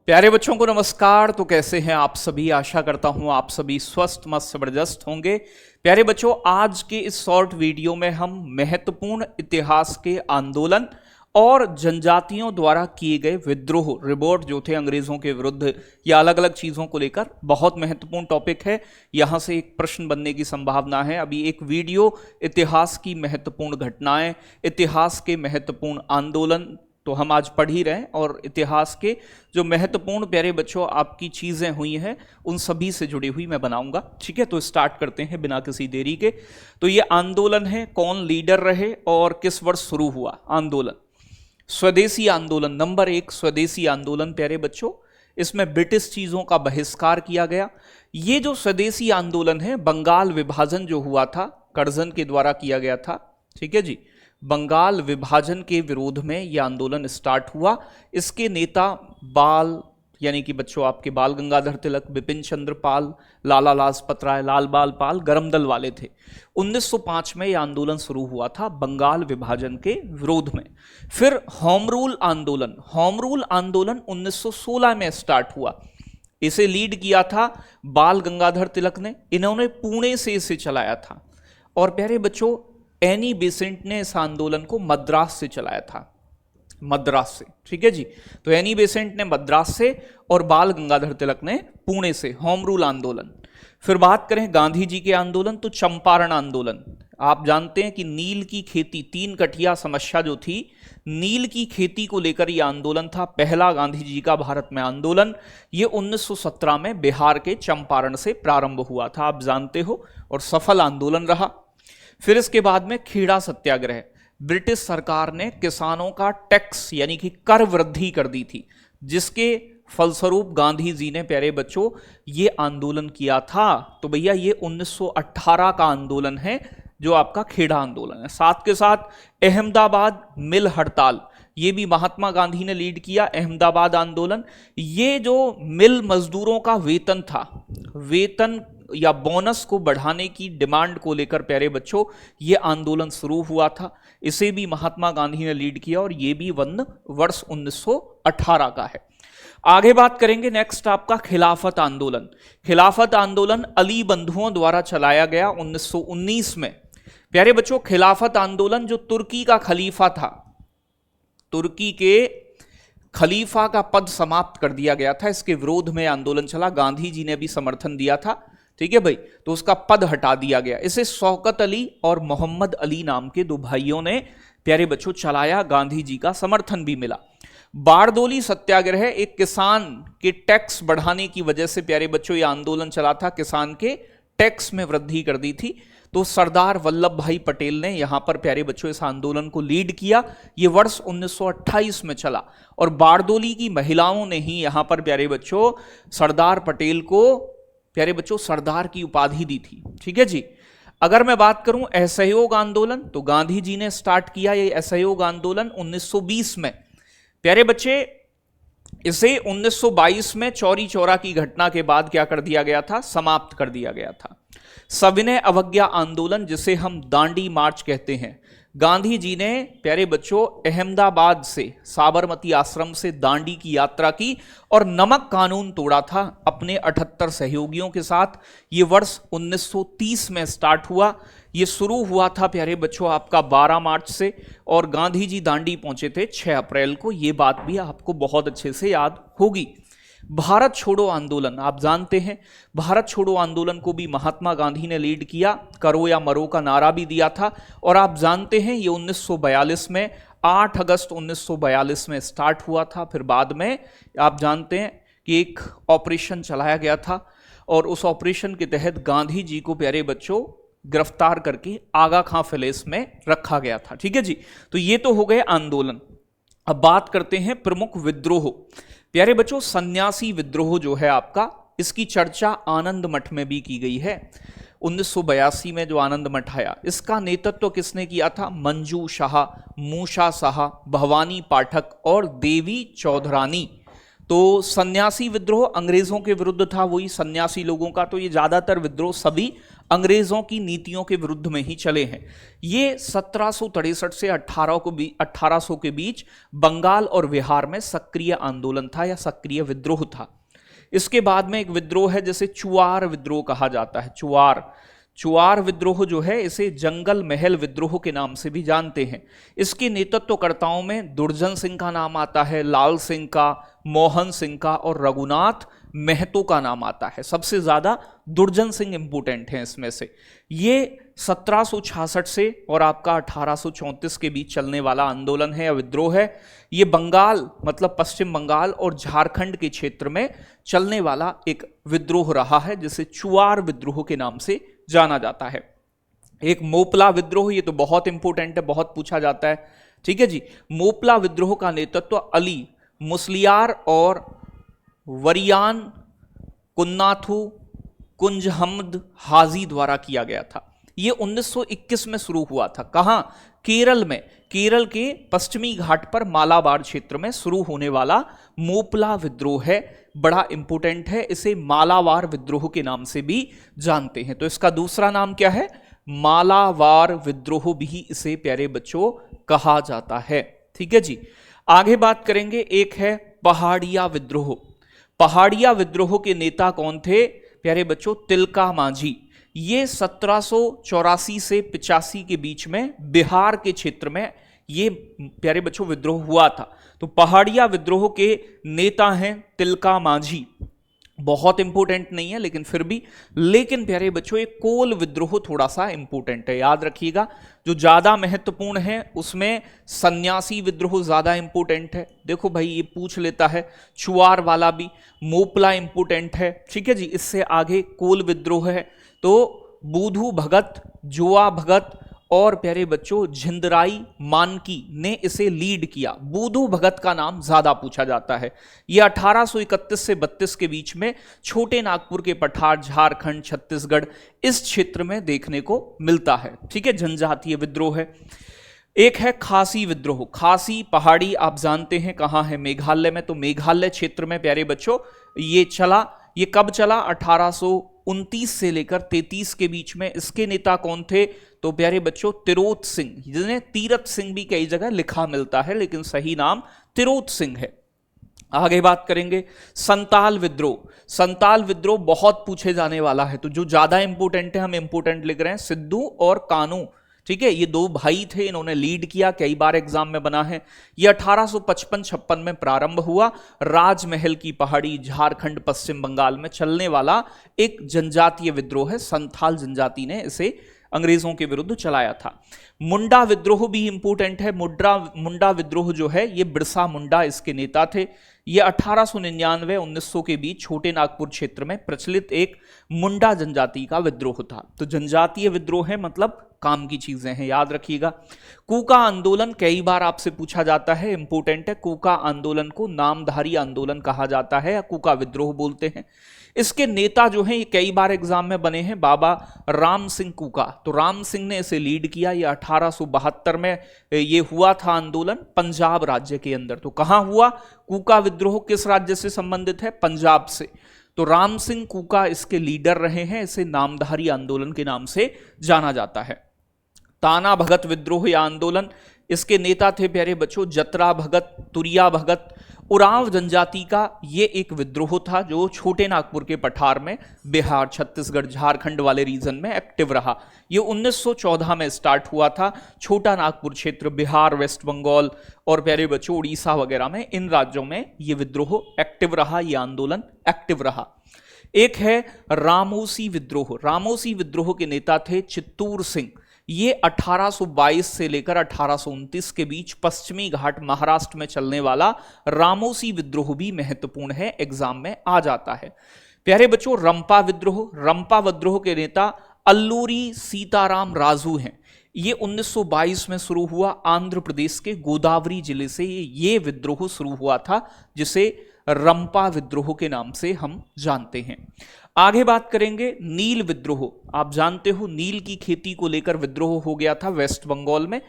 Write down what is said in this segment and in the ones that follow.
प्यारे बच्चों को नमस्कार। तो कैसे हैं आप सभी? आशा करता हूं आप सभी स्वस्थ मस्त जबरदस्त होंगे। प्यारे बच्चों, आज के इस शॉर्ट वीडियो में हम महत्वपूर्ण इतिहास के आंदोलन और जनजातियों द्वारा किए गए विद्रोह, रिवोल्ट जो थे अंग्रेजों के विरुद्ध, या अलग अलग चीजों को लेकर बहुत महत्वपूर्ण टॉपिक है। यहां से एक प्रश्न बनने की संभावना है। अभी एक वीडियो इतिहास की महत्वपूर्ण घटनाएं, इतिहास के महत्वपूर्ण आंदोलन तो हम आज पढ़ ही रहे हैं, और इतिहास के जो महत्वपूर्ण प्यारे बच्चों आपकी चीजें हुई हैं उन सभी से जुड़ी हुई मैं बनाऊंगा। ठीक है, तो स्टार्ट करते हैं बिना किसी देरी के। तो ये आंदोलन है, कौन लीडर रहे और किस वर्ष शुरू हुआ आंदोलन? स्वदेशी आंदोलन नंबर 1, स्वदेशी आंदोलन प्यारे बच्चों। इसमें ब्रिटिश चीजों का बहिष्कार किया गया। ये जो स्वदेशी आंदोलन है, बंगाल विभाजन जो हुआ था कर्जन के द्वारा किया गया था। ठीक है जी, बंगाल विभाजन के विरोध में यह आंदोलन स्टार्ट हुआ। इसके नेता बाल यानी कि बच्चों आपके बाल गंगाधर तिलक, बिपिन चंद्र पाल, लाला लाजपत राय, लाल बाल पाल गरम दल वाले थे। 1905 में यह आंदोलन शुरू हुआ था बंगाल विभाजन के विरोध में। फिर होम रूल आंदोलन, होम रूल आंदोलन 1916 में स्टार्ट हुआ। इसे लीड किया था बाल गंगाधर तिलक ने। इन्होंने पुणे से इसे चलाया था। और प्यारे बच्चों, एनी बेसेंट ने इस आंदोलन को मद्रास से चलाया था, मद्रास से। ठीक है जी, तो एनी बेसेंट ने मद्रास से और बाल गंगाधर तिलक ने पुणे से, होम रूल आंदोलन। फिर बात करें गांधी जी के आंदोलन, तो चंपारण आंदोलन। आप जानते हैं कि नील की खेती, 3 कठिया समस्या जो थी, नील की खेती को लेकर यह आंदोलन था। पहला गांधी जी का भारत में आंदोलन ये 1917 में बिहार के चंपारण से प्रारंभ हुआ था, आप जानते हो, और सफल आंदोलन रहा। फिर इसके बाद में खेड़ा सत्याग्रह, ब्रिटिश सरकार ने किसानों का टैक्स यानी कि कर वृद्धि कर दी थी, जिसके फलस्वरूप गांधी जी ने प्यारे बच्चों ये आंदोलन किया था। तो भैया ये 1918 का आंदोलन है जो आपका खेड़ा आंदोलन है। साथ के साथ अहमदाबाद मिल हड़ताल, ये भी महात्मा गांधी ने लीड किया, अहमदाबाद आंदोलन। ये जो मिल मजदूरों का वेतन था, वेतन या बोनस को बढ़ाने की डिमांड को लेकर प्यारे बच्चों ये आंदोलन शुरू हुआ था। इसे भी महात्मा गांधी ने लीड किया, और ये भी वर्ष 1918 का है। आगे बात करेंगे नेक्स्ट आपका खिलाफत आंदोलन। खिलाफत आंदोलन अली बंधुओं द्वारा चलाया गया 1919 में। प्यारे बच्चों, खिलाफत आंदोलन जो तुर्की का खलीफा था, तुर्की के खलीफा का पद समाप्त कर दिया गया था, इसके विरोध में आंदोलन चला। गांधी जी ने भी समर्थन दिया था। ठीक है भाई, तो उसका पद हटा दिया गया। इसे शौकत अली और मोहम्मद अली नाम के 2 भाइयों ने प्यारे बच्चों चलाया। गांधी जी का समर्थन भी मिला। बारदोली सत्याग्रह, एक किसान के टैक्स बढ़ाने की वजह से प्यारे बच्चों यह आंदोलन चला था, किसान के टैक्स में वृद्धि कर दी थी। तो सरदार वल्लभ भाई पटेल ने यहां पर प्यारे बच्चों इस आंदोलन को लीड किया। यह वर्ष 1928 में चला, और बारदोली की महिलाओं ने ही यहां पर प्यारे बच्चों सरदार पटेल को प्यारे बच्चों सरदार की उपाधि दी थी। ठीक है जी। अगर मैं बात करूं असहयोग आंदोलन, तो गांधी जी ने स्टार्ट किया ये असहयोग आंदोलन 1920 में। प्यारे बच्चे, इसे 1922 में चौरी चौरा की घटना के बाद क्या कर दिया गया था? समाप्त कर दिया गया था। सविनय अवज्ञा आंदोलन, जिसे हम दांडी मार्च कहते हैं, गांधी जी ने प्यारे बच्चों अहमदाबाद से, साबरमती आश्रम से दांडी की यात्रा की और नमक कानून तोड़ा था अपने 78 सहयोगियों के साथ। ये वर्ष 1930 में स्टार्ट हुआ। ये शुरू हुआ था प्यारे बच्चों आपका 12 मार्च से, और गांधी जी दांडी पहुंचे थे 6 अप्रैल को। ये बात भी आपको बहुत अच्छे से याद होगी। भारत छोड़ो आंदोलन, आप जानते हैं भारत छोड़ो आंदोलन को भी महात्मा गांधी ने लीड किया। करो या मरो का नारा भी दिया था। और आप जानते हैं ये 1942 में, 8 अगस्त 1942 में स्टार्ट हुआ था। फिर बाद में आप जानते हैं कि एक ऑपरेशन चलाया गया था, और उस ऑपरेशन के तहत गांधी जी को प्यारे बच्चों गिरफ्तार करके आगा खां पैलेस में रखा गया था। ठीक है जी, तो ये तो हो गए आंदोलन। अब बात करते हैं प्रमुख विद्रोह। प्यारे बच्चों, सन्यासी विद्रोह जो है आपका, इसकी चर्चा आनंद मठ में भी की गई है। 1982 में जो आनंद मठ आया, इसका नेतृत्व किसने किया था? मंजू शाह, मूसा शाह, भवानी पाठक और देवी चौधरानी। तो सन्यासी विद्रोह अंग्रेजों के विरुद्ध था, वही सन्यासी लोगों का। तो ये ज्यादातर विद्रोह सभी अंग्रेजों की नीतियों के विरुद्ध में ही चले हैं। ये 1763 से 1800 के बीच बंगाल और बिहार में सक्रिय आंदोलन था या सक्रिय विद्रोह था। इसके बाद में एक विद्रोह है जिसे चुआर विद्रोह कहा जाता है। चुआर विद्रोह जो है इसे जंगल महल विद्रोह के नाम से भी जानते हैं। इसके नेतृत्वकर्ताओं में दुर्जन सिंह का नाम आता है, लाल सिंह का, मोहन सिंह का और रघुनाथ महतो का नाम आता है। सबसे ज्यादा दुर्जन सिंह इंपोर्टेंट हैं इसमें से। ये 1766 से और आपका 1834 के बीच चलने वाला आंदोलन है या विद्रोह है। ये बंगाल मतलब पश्चिम बंगाल और झारखंड के क्षेत्र में चलने वाला एक विद्रोह रहा है जिसे चुआर विद्रोह के नाम से जाना जाता है। एक मोपला विद्रोह, ये तो बहुत इंपॉर्टेंट है, बहुत पूछा जाता है। ठीक है जी। मोपला विद्रोह का नेतृत्व अली मुसलियार और वरियान कुन्नाथु कुंजहमद हाजी द्वारा किया गया था। यह 1921 में शुरू हुआ था। कहां? केरल में। केरल के पश्चिमी घाट पर मालाबार क्षेत्र में शुरू होने वाला मोपला विद्रोह है, बड़ा इंपोर्टेंट है। इसे मालाबार विद्रोह के नाम से भी जानते हैं। तो इसका दूसरा नाम क्या है? मालाबार विद्रोह भी इसे प्यारे बच्चों कहा जाता है। ठीक है जी। आगे बात करेंगे, एक है पहाड़िया विद्रोह। पहाड़िया विद्रोह के नेता कौन थे प्यारे बच्चों? तिलका मांझी। ये 1784 से 85 के बीच में बिहार के क्षेत्र में ये प्यारे बच्चों विद्रोह हुआ था। तो पहाड़िया विद्रोह के नेता हैं तिलका मांझी। बहुत इंपॉर्टेंट नहीं है लेकिन फिर भी। लेकिन प्यारे बच्चों एक कोल विद्रोह थोड़ा सा इंपॉर्टेंट है, याद रखिएगा। जो ज्यादा महत्वपूर्ण है उसमें सन्यासी विद्रोह ज्यादा इंपॉर्टेंट है। देखो भाई ये पूछ लेता है, चुआर वाला भी। मोपला इंपॉर्टेंट है। ठीक है जी। इससे आगे कोल विद्रोह है। तो बूधू भगत, जुआ भगत और प्यारे बच्चों झिंदराई मानकी ने इसे लीड किया। बूधू भगत का नाम ज्यादा पूछा जाता है। यह 1831 से 32 के बीच में छोटे नागपुर के पठार, झारखंड, छत्तीसगढ़ इस क्षेत्र में देखने को मिलता है। ठीक है, जनजातीय विद्रोह है। एक है खासी विद्रोह। खासी पहाड़ी आप जानते हैं कहां है? मेघालय में। तो मेघालय क्षेत्र में प्यारे बच्चों ये चला। ये कब चला? 1829 से लेकर 33 के बीच में। इसके नेता कौन थे? तो प्यारे बच्चों तिरोत सिंह, जिन्हें तीरथ सिंह भी कई जगह लिखा मिलता है लेकिन सही नाम तिरोत सिंह है। आगे बात करेंगे संताल विद्रोह। संताल विद्रोह बहुत पूछे जाने वाला है, तो जो ज्यादा इंपोर्टेंट है हम इंपोर्टेंट लिख रहे हैं, सिद्धू और कानू। ठीक है, ये दो भाई थे, इन्होंने लीड किया, कई बार एग्जाम में बना है। ये 1855-56 में प्रारंभ हुआ। राजमहल की पहाड़ी, झारखंड, पश्चिम बंगाल में चलने वाला एक जनजातीय विद्रोह है। संथाल जनजाति ने इसे अंग्रेजों के विरुद्ध चलाया था। मुंडा विद्रोह भी इंपोर्टेंट है। मुंडा विद्रोह जो है ये बिरसा मुंडा इसके नेता थे। ये 1899-1900 के बीच छोटे नागपुर क्षेत्र में प्रचलित एक मुंडा जनजाति का विद्रोह था। तो जनजातीय विद्रोह है मतलब काम की चीजें हैं, याद रखिएगा। कूका आंदोलन कई बार आपसे पूछा जाता है, इंपोर्टेंट है। कूका आंदोलन को नामधारी आंदोलन कहा जाता है या कूका विद्रोह बोलते हैं। इसके नेता जो हैं ये कई बार एग्जाम में बने हैं, बाबा राम सिंह कूका। तो राम सिंह ने इसे लीड किया। ये 1872 में ये हुआ था आंदोलन, पंजाब राज्य के अंदर। तो कहां हुआ? कूका विद्रोह किस राज्य से संबंधित है? पंजाब से। तो राम सिंह कूका इसके लीडर रहे हैं। इसे नामधारी आंदोलन के नाम से जाना जाता है। ताना भगत विद्रोह या आंदोलन, इसके नेता थे प्यारे बच्चों जतरा भगत, तुरिया भगत। उरांव जनजाति का ये एक विद्रोह था जो छोटे नागपुर के पठार में बिहार, छत्तीसगढ़, झारखंड वाले रीजन में एक्टिव रहा। ये 1914 में स्टार्ट हुआ था। छोटा नागपुर क्षेत्र, बिहार, वेस्ट बंगाल और प्यारे बच्चों उड़ीसा वगैरह में, इन राज्यों में ये विद्रोह एक्टिव रहा, ये आंदोलन एक्टिव रहा। एक है रामोसी विद्रोह। रामोसी विद्रोह के नेता थे चित्तूर सिंह। ये 1822 से लेकर 1829 के बीच पश्चिमी घाट महाराष्ट्र में चलने वाला रामोसी विद्रोह भी महत्वपूर्ण है, एग्जाम में आ जाता है। प्यारे बच्चों रंपा विद्रोह। रंपा विद्रोह के नेता अल्लूरी सीताराम राजू हैं। ये 1922 में शुरू हुआ। आंध्र प्रदेश के गोदावरी जिले से ये विद्रोह शुरू हुआ था, जिसे रंपा विद्रोह के नाम से हम जानते हैं। आगे बात करेंगे नील विद्रोह। आप जानते हो नील की खेती को लेकर विद्रोह हो गया था वेस्ट बंगाल में।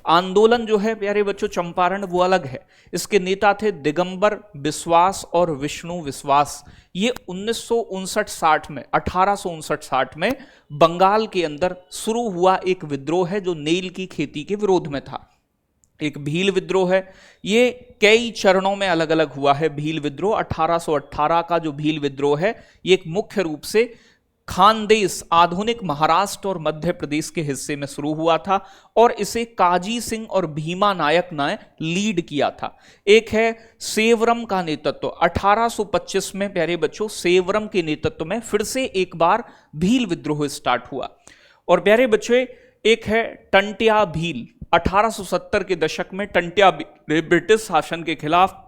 आंदोलन जो है प्यारे बच्चों चंपारण वो अलग है। इसके नेता थे दिगंबर बिस्वास और विष्णु विश्वास। ये 1959-60 में 1859-60 में बंगाल के अंदर शुरू हुआ एक विद्रोह है जो नील की खेती के विरोध में था। एक भील विद्रोह है। ये कई चरणों में अलग अलग हुआ है। भील विद्रोह 1818 का जो भील विद्रोह है ये एक मुख्य रूप से खानदेश आधुनिक महाराष्ट्र और मध्य प्रदेश के हिस्से में शुरू हुआ था और इसे काजी सिंह और भीमा नायक ने लीड किया था। एक है सेवरम का नेतृत्व 1825 में प्यारे बच्चों सेवरम के नेतृत्व में फिर से एक बार भील विद्रोह स्टार्ट हुआ। और प्यारे बच्चे एक है टंट्या भील 1870 के दशक में टंट्या ने ब्रिटिश शासन के खिलाफ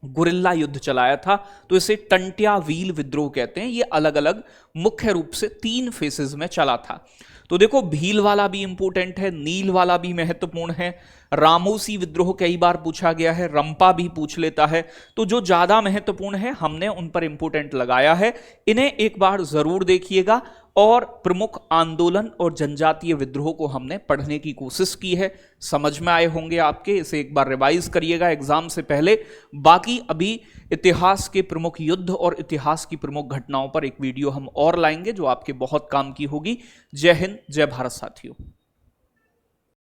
गुरिल्ला युद्ध चलाया था, तो इसे टंट्या भील विद्रोह कहते हैं। ये अलग अलग मुख्य रूप से 3 फेसेस में चला था। तो देखो भील वाला भी इंपॉर्टेंट है, नील वाला भी महत्वपूर्ण है, रामोसी विद्रोह कई बार पूछा गया है, रंपा भी पूछ लेता है। तो जो ज्यादा महत्वपूर्ण है हमने उन पर इंपॉर्टेंट लगाया है, इन्हें एक बार जरूर देखिएगा। और प्रमुख आंदोलन और जनजातीय विद्रोह को हमने पढ़ने की कोशिश की है, समझ में आए होंगे आपके। इसे एक बार रिवाइज करिएगा एग्जाम से पहले। बाकी अभी इतिहास के प्रमुख युद्ध और इतिहास की प्रमुख घटनाओं पर एक वीडियो हम और लाएंगे जो आपके बहुत काम की होगी। जय हिंद, जय भारत साथियों।